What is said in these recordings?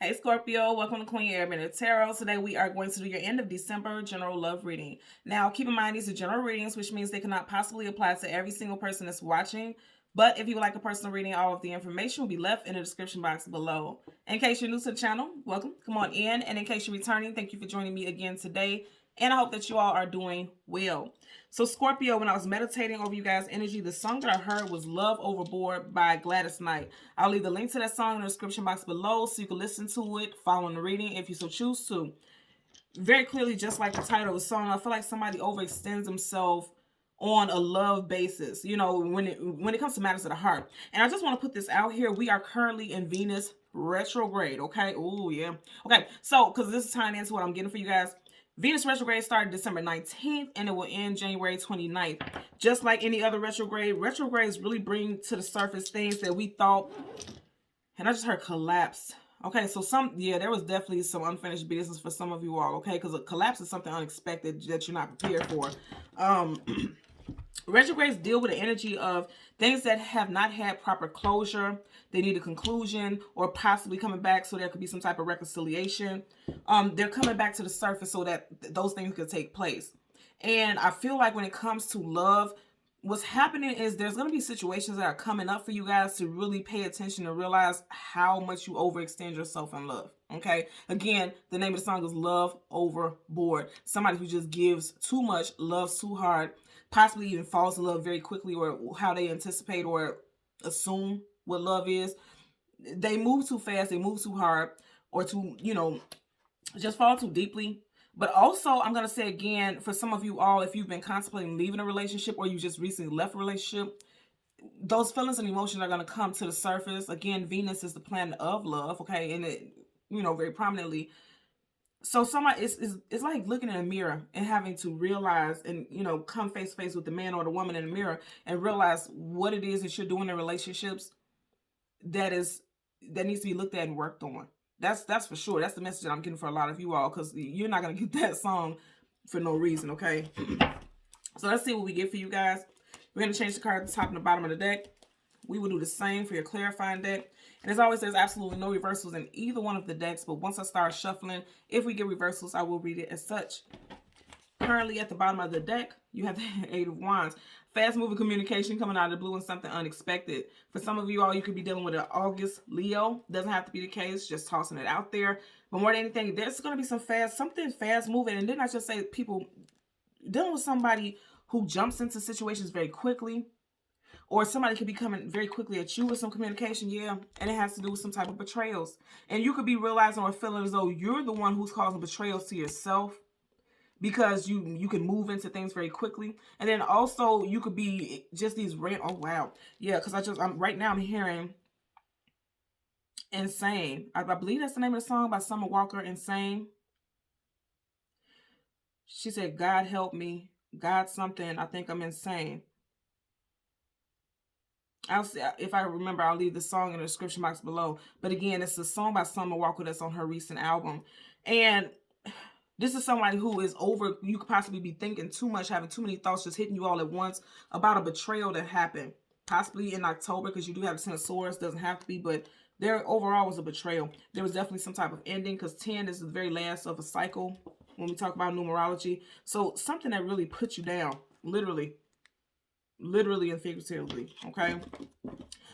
Hey Scorpio, welcome to Queen Airman Tarot. Today we are going to do your end of December general love reading. Now keep in mind these are general readings, which means they cannot possibly apply to every single person that's watching. But if you would like a personal reading, all of the information will be left in the description box below. In case you're new to the channel, welcome, come on in. And in case you're returning, thank you for joining me again today. And I hope that you all are doing well. So Scorpio, when I was meditating over you guys' energy, the song that I heard was Love Overboard by Gladys Knight. I'll leave the link to that song in the description box below so you can listen to it, following the reading if you so choose to. Very clearly, just like the title of the song, I feel like somebody overextends themselves on a love basis, you know, when it comes to matters of the heart. And I just want to put this out here. We are currently in Venus retrograde, okay? Oh, yeah. Okay, so, because this is tying into what I'm getting for you guys. Venus retrograde started December 19th and it will end January 29th. Just like any other retrograde, retrogrades really bring to the surface things that we thought, and I just heard collapse. Okay, so there was definitely some unfinished business for some of you all, okay? Because a collapse is something unexpected that you're not prepared for. Retrogrades deal with the energy of things that have not had proper closure. They need a conclusion or possibly coming back so there could be some type of reconciliation. They're coming back to the surface so that those things could take place. And I feel like when it comes to love, what's happening is there's going to be situations that are coming up for you guys to really pay attention and realize how much you overextend yourself in love. Okay. Again, the name of the song is Love Overboard. Somebody who just gives too much, loves too hard, possibly even falls in love very quickly, or how they anticipate or assume what love is. They move too fast, they move too hard, or too, just fall too deeply. But also, I'm going to say again, for some of you all, if you've been contemplating leaving a relationship or you just recently left a relationship, those feelings and emotions are going to come to the surface. Again, Venus is the planet of love, okay? And it, very prominently. So somebody, it's like looking in a mirror and having to realize and, come face to face with the man or the woman in the mirror and realize what it is that you're doing in relationships that needs to be looked at and worked on. That's for sure. That's the message that I'm getting for a lot of you all, because you're not going to get that song for no reason, okay? So let's see what we get for you guys. We're going to change the card at the top and the bottom of the deck. We will do the same for your clarifying deck. And as always, there's absolutely no reversals in either one of the decks, but once I start shuffling, if we get reversals, I will read it as such. Currently at the bottom of the deck, you have the Eight of Wands. Fast-moving communication coming out of the blue and something unexpected. For some of you all, you could be dealing with an August Leo. Doesn't have to be the case, just tossing it out there. But more than anything, there's going to be something fast-moving. And then I just say people dealing with somebody who jumps into situations very quickly. Or somebody could be coming very quickly at you with some communication, yeah. And it has to do with some type of betrayals. And you could be realizing or feeling as though you're the one who's causing betrayals to yourself, because you can move into things very quickly. And then also you could be just these oh wow, yeah, because right now I'm hearing Insane. I believe that's the name of the song by Summer Walker, Insane. She said, God help me, God something, I think I'm insane. If I remember, I'll leave the song in the description box below. But again, it's a song by Summer Walker that's on her recent album. And this is somebody who is you could possibly be thinking too much, having too many thoughts just hitting you all at once about a betrayal that happened. Possibly in October, because you do have the 10 of Swords. Doesn't have to be, but there overall was a betrayal. There was definitely some type of ending, because 10 is the very last of a cycle when we talk about numerology. So something that really put you down, literally and figuratively, okay?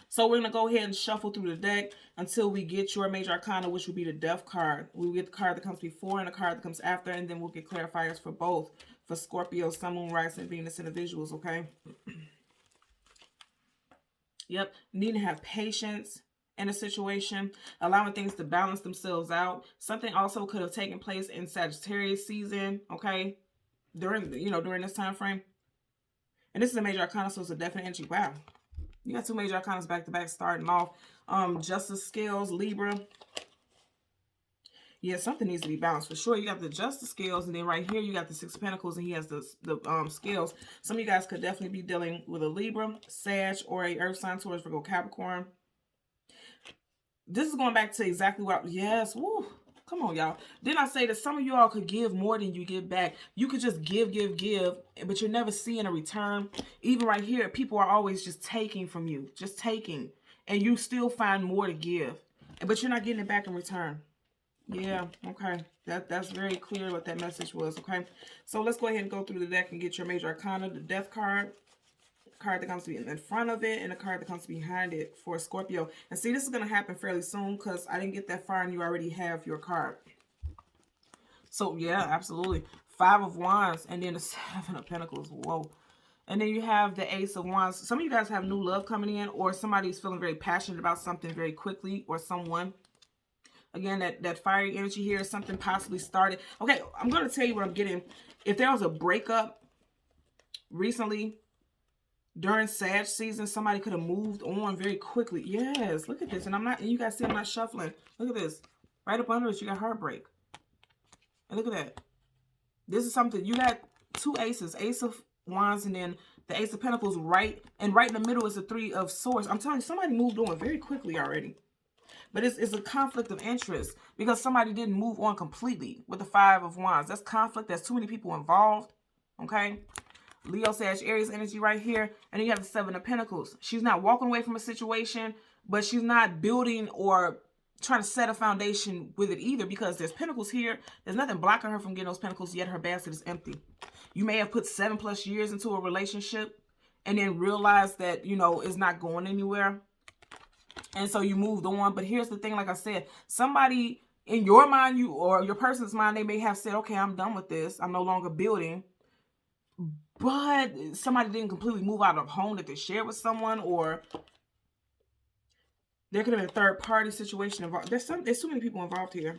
So we're going to go ahead and shuffle through the deck until we get your major arcana, which will be the Death card. We'll get the card that comes before and the card that comes after, and then we'll get clarifiers for both, for Scorpio, Sun, Moon, Rising, Venus individuals, okay? Yep, need to have patience in a situation, allowing things to balance themselves out. Something also could have taken place in Sagittarius season, okay? During this time frame. And this is a major arcana, so it's a definite energy. Wow. You got two major arcanas back to back starting off. Justice, Scales, Libra. Yeah, something needs to be balanced for sure. You got the Justice, Scales, and then right here you got the Six of Pentacles, and he has the Scales. Some of you guys could definitely be dealing with a Libra, Sag, or a Earth sign, Taurus, Virgo, Capricorn. This is going back to exactly what, yes, woo. Come on, y'all. Didn't I say that some of you all could give more than you give back? You could just give, but you're never seeing a return. Even right here, people are always just taking from you. Just taking. And you still find more to give. But you're not getting it back in return. Yeah, okay. That's very clear what that message was, okay? So let's go ahead and go through the deck and get your major arcana, the death card, card that comes to be in front of it, and the card that comes behind it for Scorpio. And see, this is going to happen fairly soon because I didn't get that far and you already have your card. So, yeah, absolutely. 5 of Wands and then the 7 of Pentacles. Whoa. And then you have the Ace of Wands. Some of you guys have new love coming in, or somebody's feeling very passionate about something very quickly, or someone. Again, that fiery energy here, something possibly started. Okay, I'm going to tell you what I'm getting. If there was a breakup recently during Sag season, somebody could have moved on very quickly. Yes, look at this. And I'm not, you guys see I'm not shuffling. Look at this. Right up under it, you got heartbreak. And look at that. This is something, you got 2 aces, Ace of Wands and then the Ace of Pentacles right in the middle is the 3 of Swords. I'm telling you, somebody moved on very quickly already. But it's a conflict of interest because somebody didn't move on completely with the 5 of Wands. That's conflict. There's too many people involved. Okay? Leo, Sag, Aries energy right here. And then you have the 7 of Pentacles. She's not walking away from a situation, but she's not building or trying to set a foundation with it either because there's Pentacles here. There's nothing blocking her from getting those Pentacles, yet her basket is empty. You may have put 7+ years into a relationship and then realized that, you know, it's not going anywhere. And so you moved on. But here's the thing, like I said, somebody in your mind, you or your person's mind, they may have said, okay, I'm done with this. I'm no longer building. But somebody didn't completely move out of home that they shared with someone, or there could have been a third party situation involved. There's too many people involved here.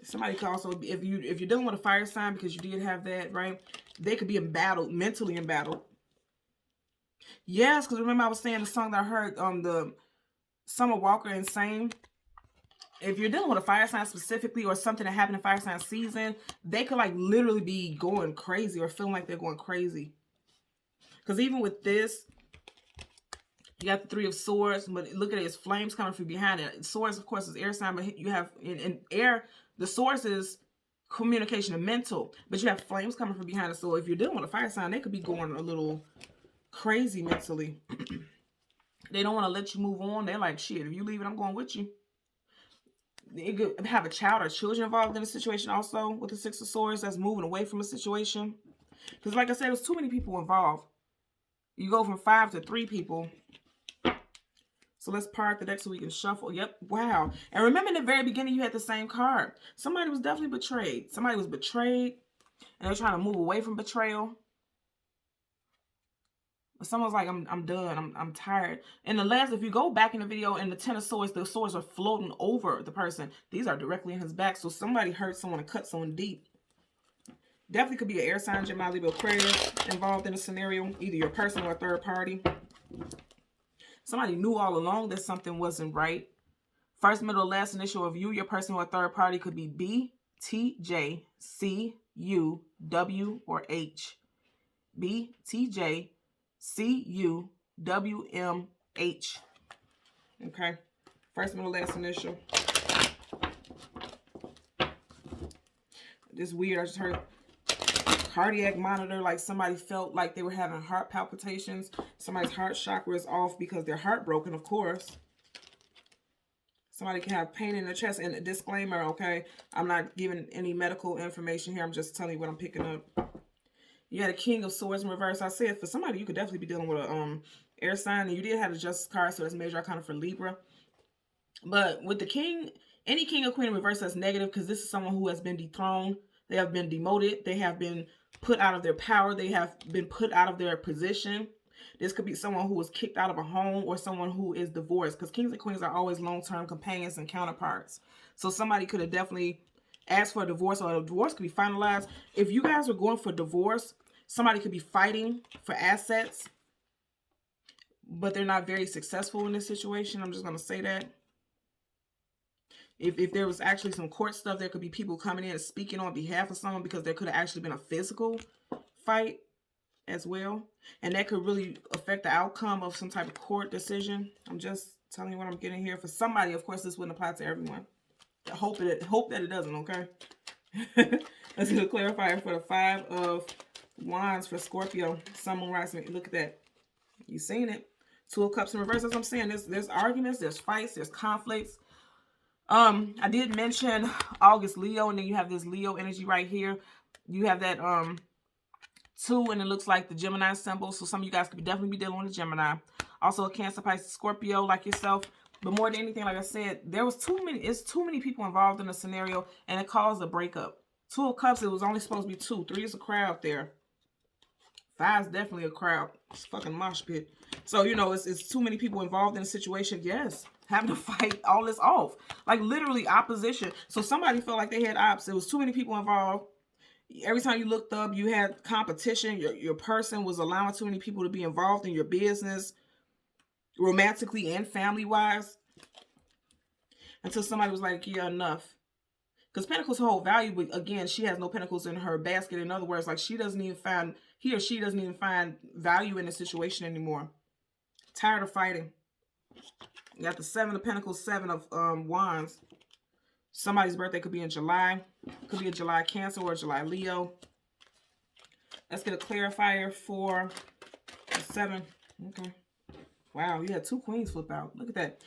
Somebody could also, if you're dealing with a fire sign, because you did have that, right? They could be embattled, mentally embattled. Yes, because remember I was saying the song that I heard on the Summer Walker Insane. If you're dealing with a fire sign specifically, or something that happened in fire sign season, they could like literally be going crazy or feeling like they're going crazy. Because even with this, you got the 3 of Swords, but look at it, it's flames coming from behind it. Swords, of course, is air sign, but you have in air, the Swords is communication and mental, but you have flames coming from behind it. So if you're dealing with a fire sign, they could be going a little crazy mentally. They don't want to let you move on. They're like, shit, if you leave it, I'm going with you. They could have a child or children involved in a situation also with the 6 of Swords that's moving away from a situation. Because like I said, there's too many people involved. You go from 5 to 3 people. So let's part the deck so we can shuffle. Yep. Wow. And remember in the very beginning, you had the same card. Somebody was definitely betrayed. Somebody was betrayed and they're trying to move away from betrayal. Someone's like, I'm done. I'm tired. And the last, if you go back in the video and the 10 of Swords, the swords are floating over the person. These are directly in his back. So somebody hurt someone and cut someone deep. Definitely could be an air sign, Gemini, Libra, Aquarius involved in a scenario. Either your person or a third party. Somebody knew all along that something wasn't right. First, middle, last initial of you, your person or a third party could be B, T, J, C, U, W, or H. B, T, J, C, U, W, M, H. Okay. First, middle, last initial. This weird. I just heard cardiac monitor, like somebody felt like they were having heart palpitations. Somebody's heart chakra is off because they're heartbroken, of course. Somebody can have pain in their chest. And a disclaimer, okay? I'm not giving any medical information here. I'm just telling you what I'm picking up. You had a King of Swords in reverse. I said for somebody, you could definitely be dealing with a air sign. And you did have the Justice card, so that's major arcana for Libra. But with the King, any King or Queen in reverse, that's negative because this is someone who has been dethroned. They have been demoted. They have been put out of their power. They have been put out of their position. This could be someone who was kicked out of a home or someone who is divorced, because kings and queens are always long-term companions and counterparts. So somebody could have definitely asked for a divorce, or a divorce could be finalized. If you guys are going for divorce, somebody could be fighting for assets, but they're not very successful in this situation. I'm just going to say that. If there was actually some court stuff, there could be people coming in and speaking on behalf of someone, because there could have actually been a physical fight as well. And that could really affect the outcome of some type of court decision. I'm just telling you what I'm getting here. For somebody, of course, this wouldn't apply to everyone. I hope that it doesn't, okay? Let's get a clarifier for the 5 of Wands for Scorpio. Sun, Moon, Rising. Look at that. You seen it. 2 of Cups in reverse. That's what I'm saying. There's arguments, there's fights, there's conflicts. I did mention August Leo, and then you have this Leo energy right here. You have that 2, and it looks like the Gemini symbol. So some of you guys could definitely be dealing with a Gemini. Also a Cancer, Pisces, Scorpio like yourself. But more than anything, like I said, it's too many people involved in the scenario, and it caused a breakup. 2 of Cups, it was only supposed to be 2. 3 is a crowd there. 5 is definitely a crowd. It's a fucking mosh pit. So, you know, it's too many people involved in the situation. Yes. Having to fight all this off. Like, literally opposition. So, somebody felt like they had ops. It was too many people involved. Every time you looked up, you had competition. Your person was allowing too many people to be involved in your business, romantically and family-wise. Until somebody was like, yeah, enough. Because Pentacles hold value, but again, she has no Pentacles in her basket. In other words, like he or she doesn't even find value in the situation anymore. Tired of fighting. You got the 7 of Pentacles, 7 of Wands. Somebody's birthday could be in July. Could be a July Cancer or a July Leo. Let's get a clarifier for the 7. Okay. Wow, you had 2 queens flip out. Look at that.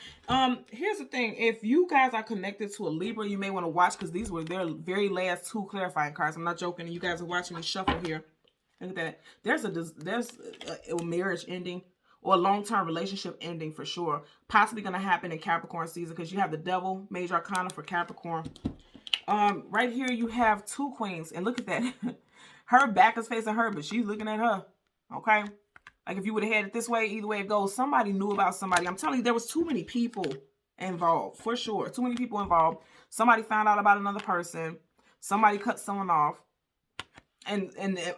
Here's the thing. If you guys are connected to a Libra, you may want to watch, because these were their very last 2 clarifying cards. I'm not joking. You guys are watching me shuffle here. Look at that. There's a marriage ending or a long-term relationship ending for sure. Possibly going to happen in Capricorn season, because you have the Devil, Major Arcana for Capricorn. Right here you have 2 queens, and look at that. Her back is facing her, but she's looking at her. Okay. Like, if you would have had it this way, either way it goes, somebody knew about somebody. I'm telling you, there was too many people involved, for sure. Too many people involved. Somebody found out about another person. Somebody cut someone off. And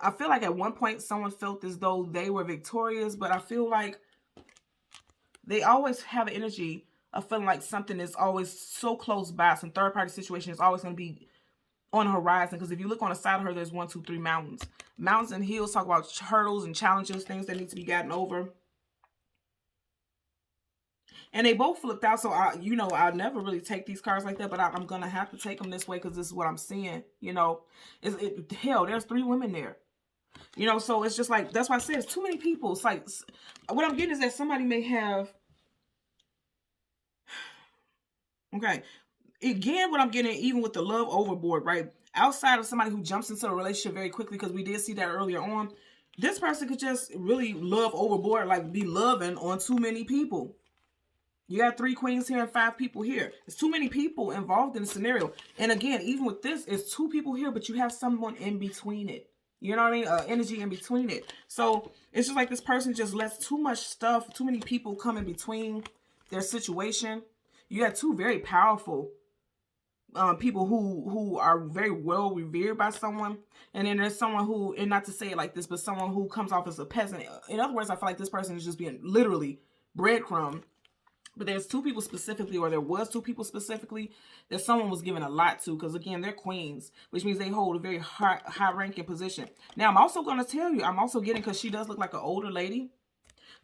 I feel like at one point someone felt as though they were victorious, but I feel like they always have an energy of feeling like something is always so close by. Some third-party situation is always going to be on the horizon, because if you look on the side of her, there's 1, 2, 3 mountains. Mountains and hills talk about hurdles and challenges, things that need to be gotten over. And they both flipped out, so I'll never really take these cards like that, but I'm gonna have to take them this way, because this is what I'm seeing. You know, hell, there's 3 women there. You know, so it's just like, that's why I said it's too many people. It's like, what I'm getting is that somebody may have, okay. Again, what I'm getting, even with the love overboard, right? Outside of somebody who jumps into a relationship very quickly, because we did see that earlier on, this person could just really love overboard, like be loving on too many people. You got 3 queens here and 5 people here. It's too many people involved in the scenario. And again, even with this, it's 2 people here, but you have someone in between it. You know what I mean? Energy in between it. So it's just like this person just lets too much stuff, too many people come in between their situation. You got 2 very powerful people who are very well revered by someone, and then there's someone who, and not to say it like this, but someone who comes off as a peasant. In other words, I feel like this person is just being literally breadcrumb. But there's 2 people specifically, or there was 2 people specifically, that someone was given a lot to, because again, they're queens, which means they hold a very high ranking position. Now, I'm also going to tell you, I'm also getting, because she does look like an older lady.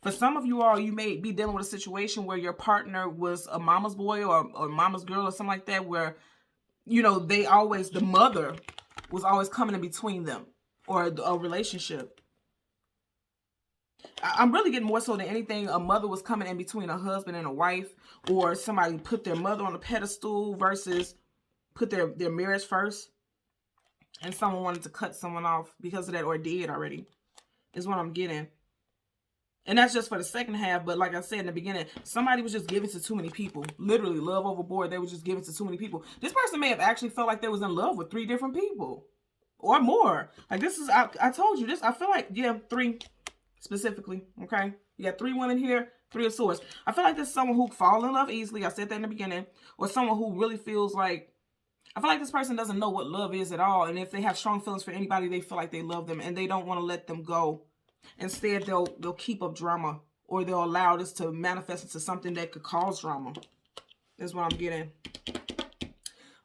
For some of you all, you may be dealing with a situation where your partner was a mama's boy or mama's girl or something like that, where, you know, the mother was always coming in between them, or a relationship. I'm really getting more so than anything, a mother was coming in between a husband and a wife, or somebody put their mother on a pedestal versus put their marriage first, and someone wanted to cut someone off because of that, or did already, is what I'm getting. And that's just for the second half. But like I said in the beginning, somebody was just giving to too many people. Literally, love overboard. They were just giving to too many people. This person may have actually felt like they was in love with 3 different people. Or more. Like, this is, I told you this. I feel like, yeah, 3 specifically. Okay? You got 3 women here, 3 of Swords. I feel like this is someone who fall in love easily. I said that in the beginning. Or someone who really feels like, I feel like this person doesn't know what love is at all. And if they have strong feelings for anybody, they feel like they love them. And they don't want to let them go. Instead, they'll keep up drama, or they'll allow this to manifest into something that could cause drama. That's what I'm getting.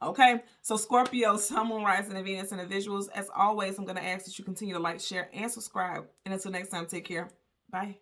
Okay, so Scorpio, Sun, Moon, Rising, and Venus, and the visuals. As always, I'm going to ask that you continue to like, share, and subscribe. And until next time, take care. Bye.